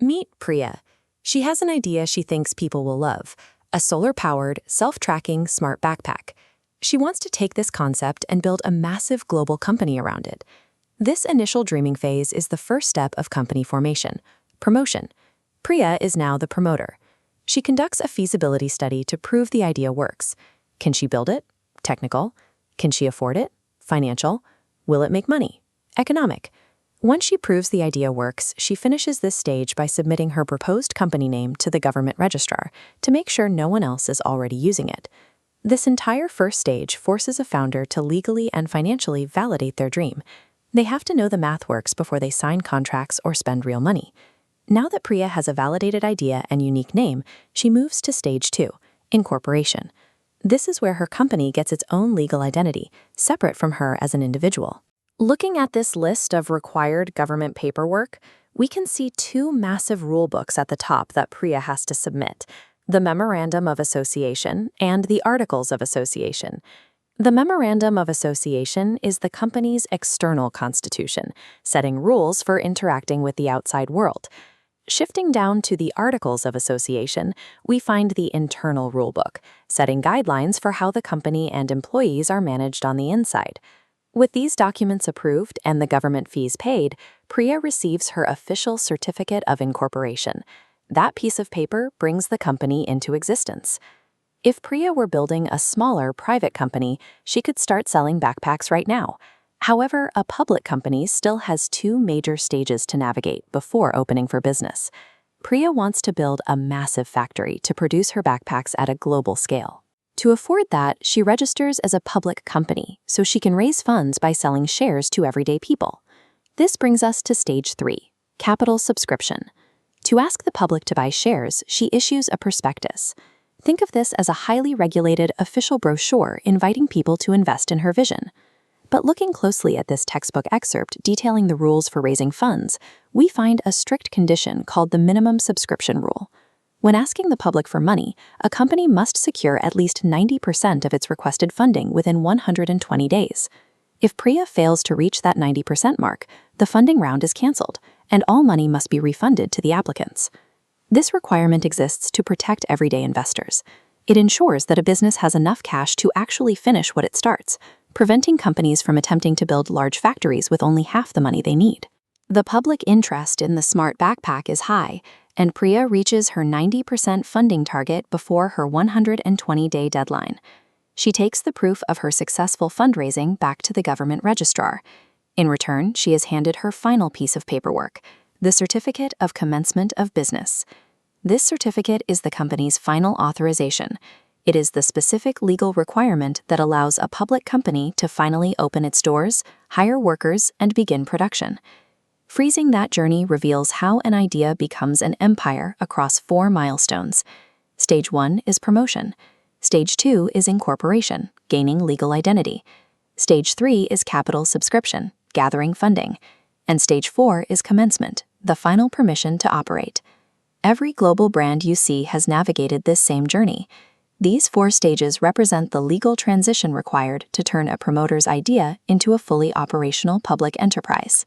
Meet Priya. She has an idea she thinks people will love, a solar-powered, self-tracking smart backpack. She wants to take this concept and build a massive global company around it. This initial dreaming phase is the first step of company formation, promotion. Priya is now the promoter. She conducts a feasibility study to prove the idea works. Can she build it? Technical. Can she afford it? Financial. Will it make money? Economic. Once she proves the idea works, she finishes this stage by submitting her proposed company name to the government registrar to make sure no one else is already using it. This entire first stage forces a founder to legally and financially validate their dream. They have to know the math works before they sign contracts or spend real money. Now that Priya has a validated idea and unique name, she moves to stage 2, incorporation. This is where her company gets its own legal identity, separate from her as an individual. Looking at this list of required government paperwork, we can see two massive rulebooks at the top that Priya has to submit: the Memorandum of Association and the Articles of Association. The Memorandum of Association is the company's external constitution, setting rules for interacting with the outside world. Shifting down to the Articles of Association, we find the internal rulebook, setting guidelines for how the company and employees are managed on the inside. With these documents approved and the government fees paid, Priya receives her official certificate of incorporation. That piece of paper brings the company into existence. If Priya were building a smaller private company, she could start selling backpacks right now. However, a public company still has two major stages to navigate before opening for business. Priya wants to build a massive factory to produce her backpacks at a global scale. To afford that, she registers as a public company so she can raise funds by selling shares to everyday people. This brings us to stage 3, capital subscription. To ask the public to buy shares, she issues a prospectus. Think of this as a highly regulated official brochure inviting people to invest in her vision. But looking closely at this textbook excerpt detailing the rules for raising funds, we find a strict condition called the minimum subscription rule. When asking the public for money, a company must secure at least 90% of its requested funding within 120 days. If Priya fails to reach that 90% mark, the funding round is canceled, and all money must be refunded to the applicants. This requirement exists to protect everyday investors. It ensures that a business has enough cash to actually finish what it starts, preventing companies from attempting to build large factories with only half the money they need. The public interest in the smart backpack is high, and Priya reaches her 90% funding target before her 120-day deadline. She takes the proof of her successful fundraising back to the government registrar. In return, she is handed her final piece of paperwork, the Certificate of Commencement of Business. This certificate is the company's final authorization. It is the specific legal requirement that allows a public company to finally open its doors, hire workers, and begin production. Freezing that journey reveals how an idea becomes an empire across 4 milestones. Stage 1 is promotion. Stage 2 is incorporation, gaining legal identity. Stage 3 is capital subscription, gathering funding. And Stage 4 is commencement, the final permission to operate. Every global brand you see has navigated this same journey. These 4 stages represent the legal transition required to turn a promoter's idea into a fully operational public enterprise.